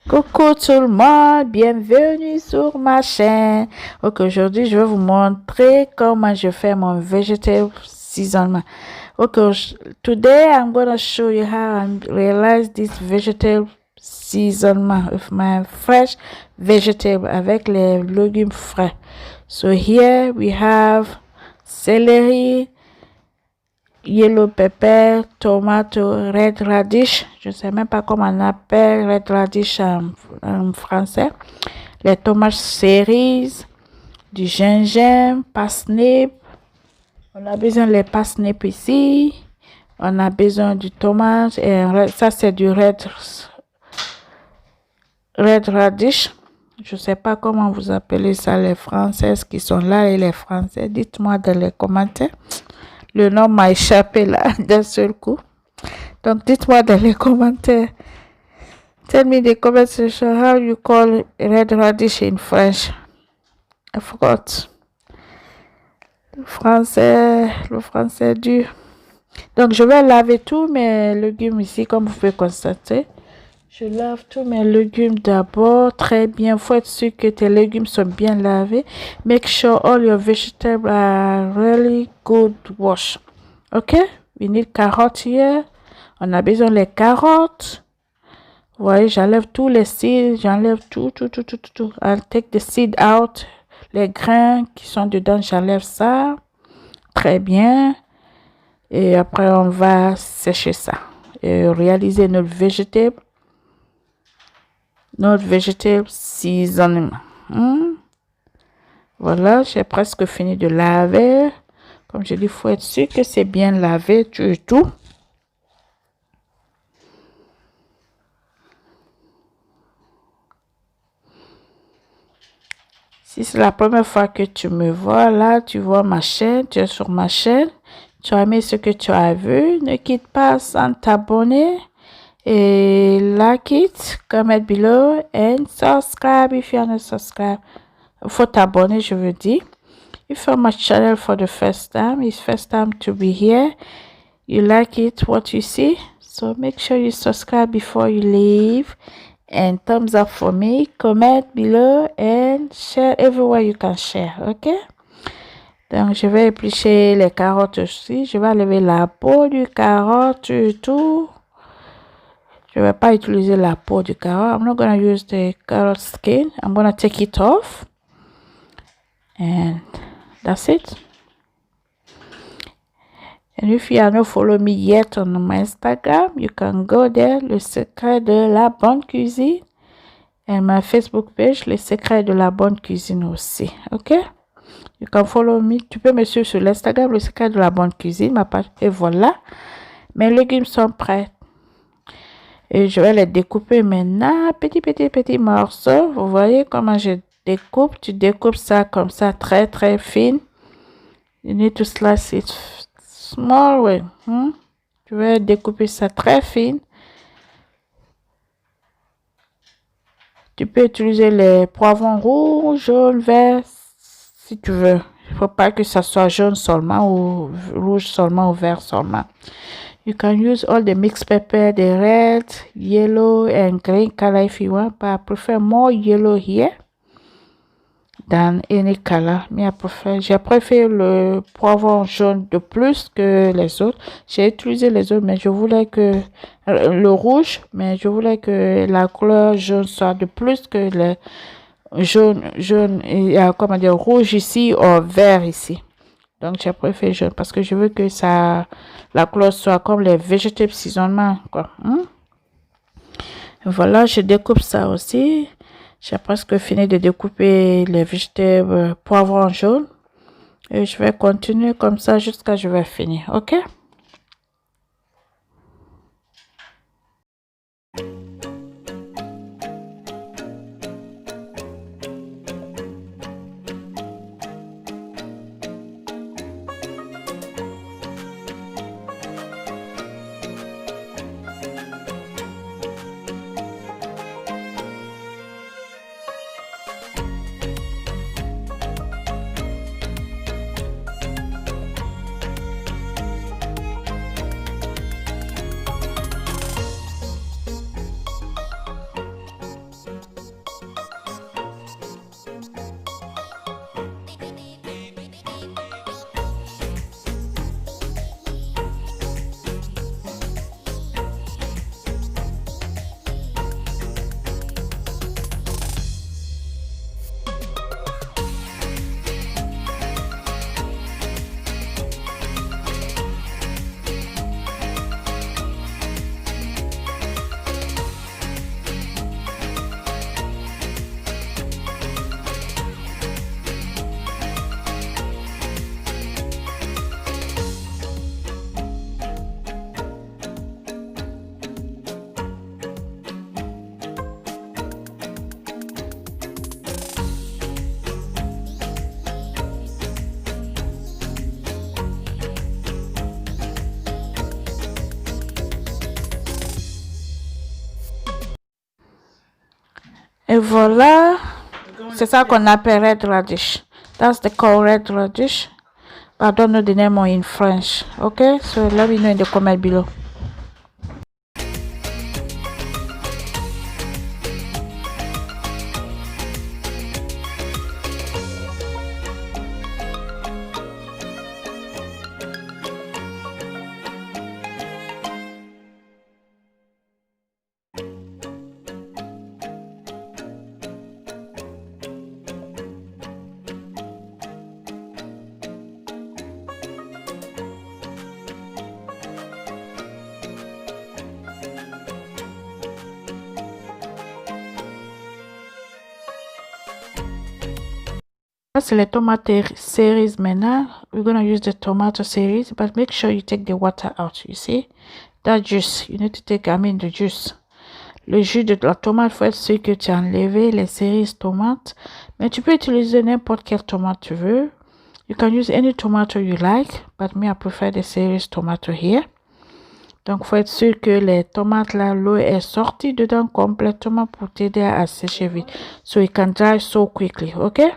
Coucou tout le monde, bienvenue sur ma chaîne. Ok, aujourd'hui je vais vous montrer comment je fais mon vegetable seasoning. Okay, today I'm gonna show you how I realize this vegetable seasoning with my fresh vegetable avec les légumes frais. So here we have celery, yellow pepper, tomato, red radish. Je ne sais même pas comment on appelle red radish en français. Les tomates cerises, du gingembre, parsnip. On a besoin des parsnips ici. On a besoin du tomate. Et ça, c'est du red radish. Je ne sais pas comment vous appelez ça, les Françaises qui sont là et les Français. Dites-moi dans les commentaires. Le nom m'a échappé là d'un seul coup. Donc, dites-moi dans les commentaires. Tell me in the comment section how you call red radish in French. I forgot. Le français dur. Donc, je vais laver tous mes légumes ici, comme vous pouvez constater. Je lave tous mes légumes d'abord. Très bien. Il faut être sûr que tes légumes sont bien lavés. Make sure all your vegetables are really good wash. Okay? We need carrots here. On a besoin des carottes. Vous voyez, j'enlève tous les seeds. J'enlève tout. I'll take the seed out. Les grains qui sont dedans, j'enlève ça. Très bien. Et après, on va sécher ça. Et réaliser notre vegetable seasoning. Voilà, j'ai presque fini de laver. Comme je dis, il faut être sûr que c'est bien lavé, tout. Si c'est la première fois que tu me vois là, tu vois ma chaîne, tu es sur ma chaîne, tu as aimé ce que tu as vu, ne quitte pas sans t'abonner et like it, comment below and subscribe if you are not subscribed. Il faut t'abonner, je veux dire. If you're on my channel for the first time, it's first time to be here, you like it, what you see, so make sure you subscribe before you leave. And thumbs up for me, comment below and share everywhere you can share, ok? Donc, je vais éplucher les carottes aussi. Je vais enlever la peau du carotte et tout. Je vais pas utiliser la peau du carotte. I'm not going to use the carrot skin. I'm going to take it off. And that's it. And if you are not follow me yet on my Instagram, you can go there, Le Secret de la Bonne Cuisine. Et ma Facebook page, Le Secret de la Bonne Cuisine aussi. Ok? You can follow me. Tu peux me suivre sur l'Instagram, Le Secret de la Bonne Cuisine, ma page. Et voilà. Mes légumes sont prêts. Et je vais les découper maintenant. Petits morceaux. Vous voyez comment je découpe? Tu découpes ça comme ça, très fine. You need to slice it small way. Je vais découper ça très fine. Tu peux utiliser les poivrons rouges, jaunes, verts, si tu veux. Il ne faut pas que ça soit jaune seulement ou rouge seulement ou vert seulement. You can use all the mixed pepper, the red, yellow, and green color if you want, but I prefer more yellow here than any color. Mais j'ai préféré le poivron jaune de plus que les autres. J'ai utilisé les autres, mais je voulais que le rouge, mais je voulais que la couleur jaune soit de plus que le jaune et comment dire rouge ici ou vert ici. Donc j'ai préféré jaune parce que je veux que ça la couleur soit comme les vegetable seasoning quoi. Voilà, je découpe ça aussi. J'ai presque fini de découper les vegetables poivrons jaunes. Et je vais continuer comme ça jusqu'à ce que je vais finir. Ok? Et voilà, c'est ça qu'on appelle red radish. That's the called red radish. I don't know the name in French. Okay, so let me know in the comment below. That's the tomato series maintenant. We're gonna use the tomato series, but make sure you take the water out. You see that juice, you need to take, the juice. Le jus de la tomate, faut être sûr que tu as enlevé les cerises tomates, mais tu peux utiliser n'importe quelle tomate tu veux. You can use any tomato you like, but me I prefer the cerise tomato here. Donc faut être sûr que les tomates là, l'eau est sortie dedans complètement pour t'aider à sécher vite. So it can dry so quickly, okay?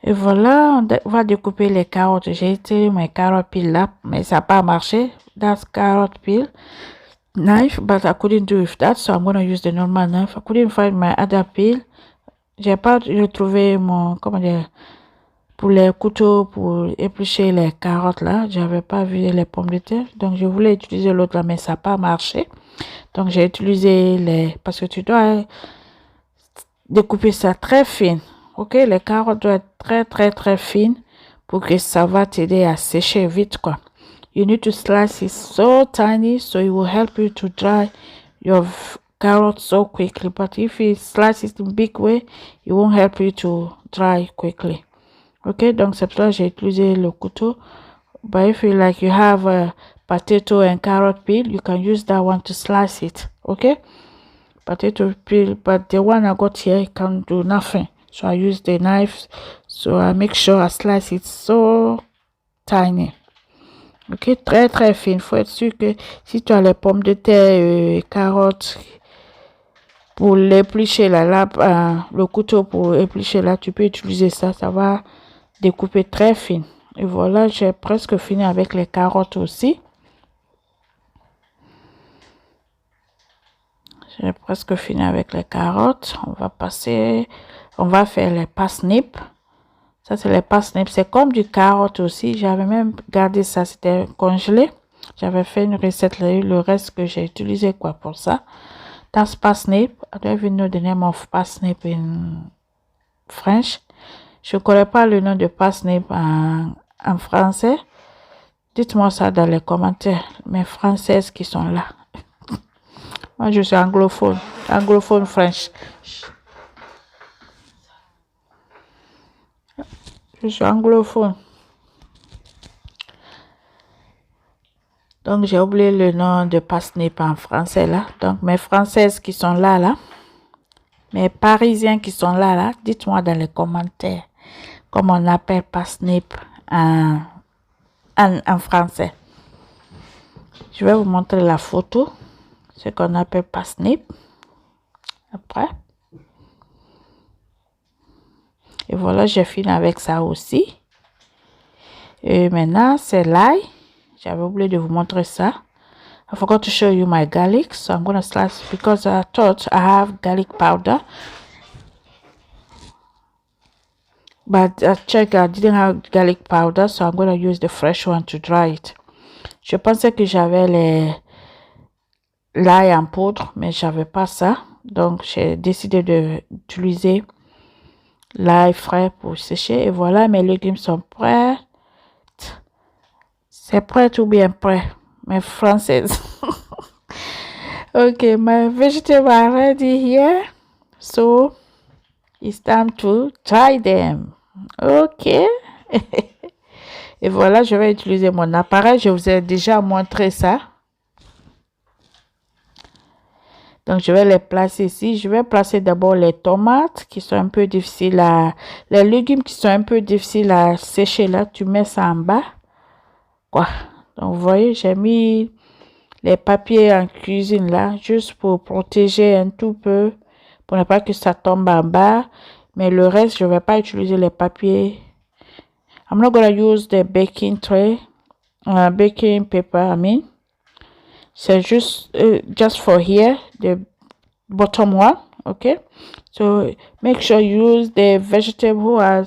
Et voilà, on va découper les carottes. J'ai utilisé mes carottes peel là, mais ça n'a pas marché. That's carrot peel knife, but I couldn't do with that, so I'm going to use the normal knife. I couldn't find my other peel. J'ai pas retrouvé mon, comment dire, pour les couteaux pour éplucher les carottes là. J'avais pas vu les pommes de terre, donc je voulais utiliser l'autre là, mais ça n'a pas marché. Donc j'ai utilisé les, parce que tu dois découper ça très fine. Ok, les carottes doivent être très fines pour que ça va t'aider à sécher vite quoi. You need to slice it so tiny so it will help you to dry your carrot so quickly. But if you slice it in big way, it won't help you to dry quickly. Ok, donc c'est pour ça que j'ai utilisé le couteau. But if you like, you have a potato and carrot peel, you can use that one to slice it. Okay, potato peel, but the one I got here can't do nothing. So I use the knife. So I make sure I slice it so tiny. Ok, très fine. Faut être sûr que si tu as les pommes de terre, carottes, pour l'éplucher là, le couteau pour éplucher là, tu peux utiliser ça. Ça va découper très fine. Et voilà, j'ai presque fini avec les carottes aussi. J'ai presque fini avec les carottes. On va faire les parsnips. Ça, c'est les parsnips. C'est comme du carotte aussi. J'avais même gardé ça, c'était congelé. J'avais fait une recette, le reste que j'ai utilisé quoi pour ça. That's parsnip. I don't even know the name of parsnip in French. Je ne connais pas le nom de parsnip en français. Dites-moi ça dans les commentaires. Mes françaises qui sont là. Moi, je suis anglophone. Anglophone French. Je suis anglophone. Donc, j'ai oublié le nom de parsnip en français là. Donc, mes françaises qui sont là. Mes parisiens qui sont là. Dites-moi dans les commentaires comment on appelle parsnip en français. Je vais vous montrer la photo. Ce qu'on appelle parsnip. Après. Et voilà, j'ai fini avec ça aussi. Et maintenant, c'est l'ail. J'avais oublié de vous montrer ça. I forgot to show you my garlic. So I'm going to slice because I thought I have garlic powder. But I checked, I didn't have garlic powder. So I'm going to use the fresh one to dry it. Je pensais que j'avais l'ail en poudre, mais j'avais pas ça. Donc, j'ai décidé d'utiliser l'ail frais pour sécher. Et voilà, mes légumes sont prêts. C'est prêt ou bien prêt? Mes françaises. Okay, my vegetables are ready here. So, it's time to try them. Ok. Et voilà, je vais utiliser mon appareil. Je vous ai déjà montré ça. Donc, je vais les placer ici. Je vais placer d'abord les tomates qui sont un peu difficiles à... Les légumes qui sont un peu difficiles à sécher là. Tu mets ça en bas. Quoi? Donc, vous voyez, j'ai mis les papiers en cuisine là. Juste pour protéger un tout peu. Pour ne pas que ça tombe en bas. Mais le reste, je ne vais pas utiliser les papiers. I'm not going to use the baking tray. Baking paper, I mean. C'est juste just for here, the bottom one, okay? So make sure you use the vegetable who are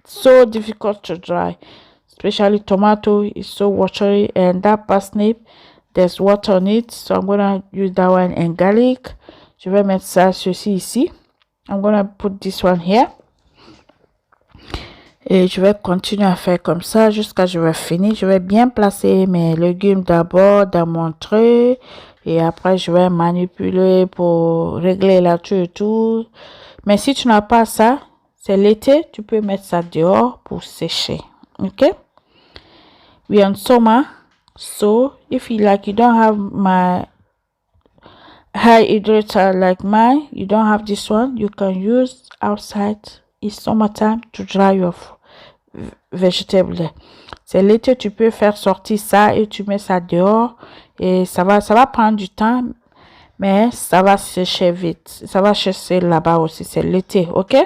so difficult to dry, especially tomato is so watery, and that parsnip there's water on it, so I'm gonna use that one, and garlic. Je vais mettre ça ceci ici. I'm gonna put this one here. Et je vais continuer à faire comme ça jusqu'à ce que je vais finir. Je vais bien placer mes légumes d'abord dans mon tray. Et après, je vais manipuler pour régler la tout et tout. Mais si tu n'as pas ça, c'est l'été, tu peux mettre ça dehors pour sécher. Ok? We are in summer. So, if you don't have my high hydrator like mine, you don't have this one, you can use outside. It's summertime to dry your vegetable. C'est l'été, tu peux faire sortir ça et tu mets ça dehors et ça va prendre du temps, mais ça va sécher vite. Ça va sécher là-bas aussi, c'est l'été, ok?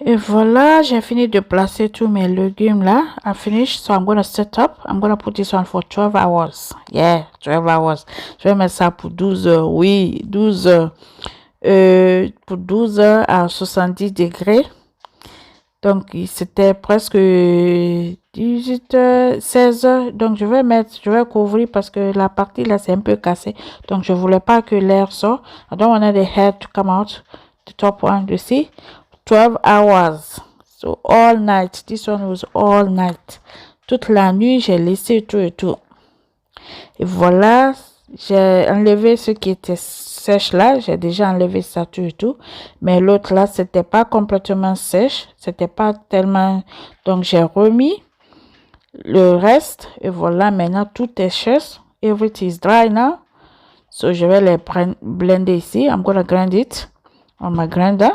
Et voilà, j'ai fini de placer tous mes légumes là. I finished, so I'm going to set up. I'm going to put this one for 12 hours. Yeah, 12 hours. Je vais mettre ça pour 12 heures. Oui, 12 heures. Pour 12 heures à 70 degrés. Donc, c'était presque 18 heures, 16 heures. Donc, je vais couvrir parce que la partie là, c'est un peu cassé. Donc, je voulais pas que l'air sorte. I don't want the hair to come out. The top one, you see? 12 hours. So, all night. This one was all night. Toute la nuit, j'ai laissé tout et tout. Et voilà, j'ai enlevé ce qui était sèche là. J'ai déjà enlevé ça tout et tout. Mais l'autre là, c'était pas complètement sèche. C'était pas tellement... Donc, j'ai remis le reste. Et voilà, maintenant, tout est sèche. Everything is dry now. So, je vais les blender ici. I'm gonna grind it on my grinder.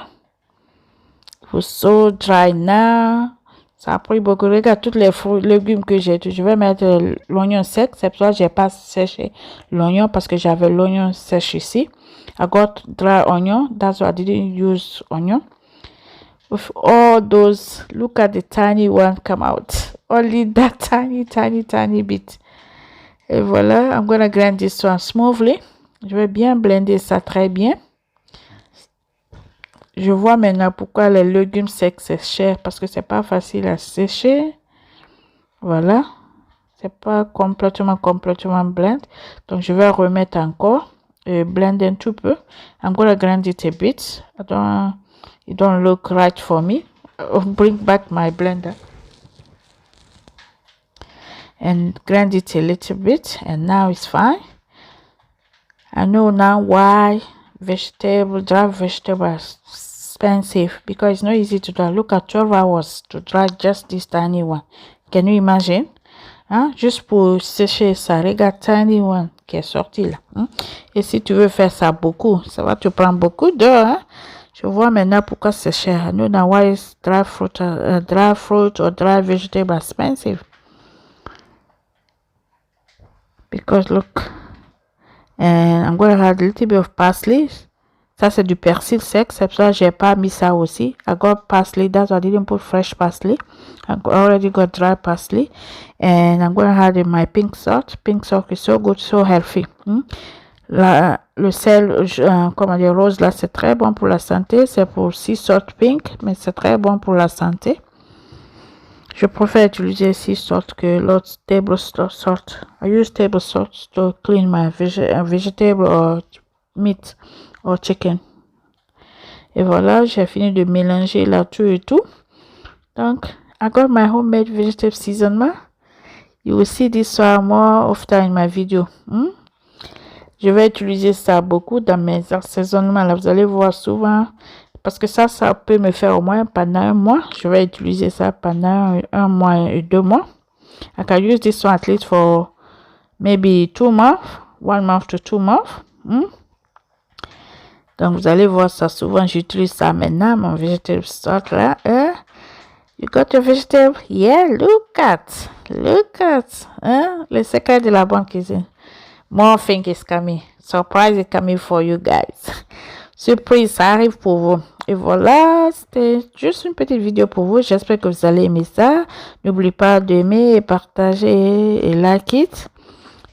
It was so dry now. Ça a pris beaucoup. Regarde tous les légumes que j'ai. Je vais mettre l'oignon sec. C'est pour ça que j'ai pas séché l'oignon parce que j'avais l'oignon sèche ici. I got dry onion. That's why I didn't use onion. With all those, look at the tiny one come out. Only that tiny bit. Et voilà, I'm gonna grind this one smoothly. Je vais bien blender ça très bien. Je vois maintenant pourquoi les légumes secs c'est cher parce que c'est pas facile à sécher. Voilà. C'est pas complètement blend. Donc je vais remettre encore et blend un tout peu. I'm gonna grind it a bit. It don't look right for me. I'll bring back my blender and grind it a little bit and now it's fine. I know now why dry vegetables expensive because it's not easy to dry. Look at 12 hours to dry just this tiny one. Can you imagine? hein, juste pour sécher ça. Regarde, tiny one qui est sorti là. Hein. Et si tu veux faire ça beaucoup, ça va te prendre beaucoup d'heures. Hein. Je vois maintenant pourquoi c'est cher. I know now why is dry fruit or dry vegetable expensive. Because look, and I'm going to add a little bit of parsley. Ça, c'est du persil sec. C'est pour ça que j'ai pas mis ça aussi. I got parsley. That's why I didn't put fresh parsley. I already got dry parsley. And I'm going to add in my pink salt. Pink salt is so good, so healthy. Le sel, comment dire, rose, là, c'est très bon pour la santé. C'est pour sea salt pink, mais c'est très bon pour la santé. Je préfère utiliser sea salt que l'autre table salt. I use table salt to clean my vegetable or meat or chicken. Et voilà, j'ai fini de mélanger là tout et tout. Donc, I got my homemade vegetable seasoning. You will see this more often in my video. Je vais utiliser ça beaucoup dans mes assaisonnements. Là, vous allez voir souvent. Parce que ça peut me faire au moins pendant un mois. Je vais utiliser ça pendant un mois et 2 mois. I can use this one at least for maybe 2 months. 1 month to 2 months. Donc, vous allez voir ça souvent. J'utilise ça maintenant, mon vegetable stock là. You got your vegetable? Yeah, look at. Le secret de la bonne cuisine. More thing is coming. Surprise is coming for you guys. Surprise, ça arrive pour vous. Et voilà, c'était juste une petite vidéo pour vous. J'espère que vous allez aimer ça. N'oubliez pas d'aimer, partager et like it.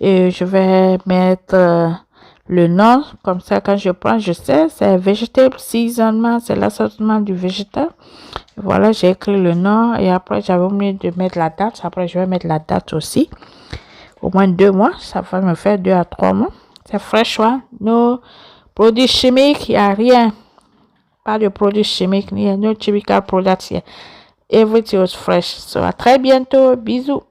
Et je vais mettre le nom. Comme ça, quand je prends, je sais. C'est vegetable seasoning. C'est l'assortiment du végétal. Et voilà, j'ai écrit le nom. Et après, j'avais oublié de mettre la date. Après, je vais mettre la date aussi. Au moins 2 mois. Ça va me faire 2 à 3 mois. C'est fresh one. No produits chimiques, il n'y a rien. Pas de produits chimiques, ni no chemical products here. Everything was fresh. So, à très bientôt. Bisous.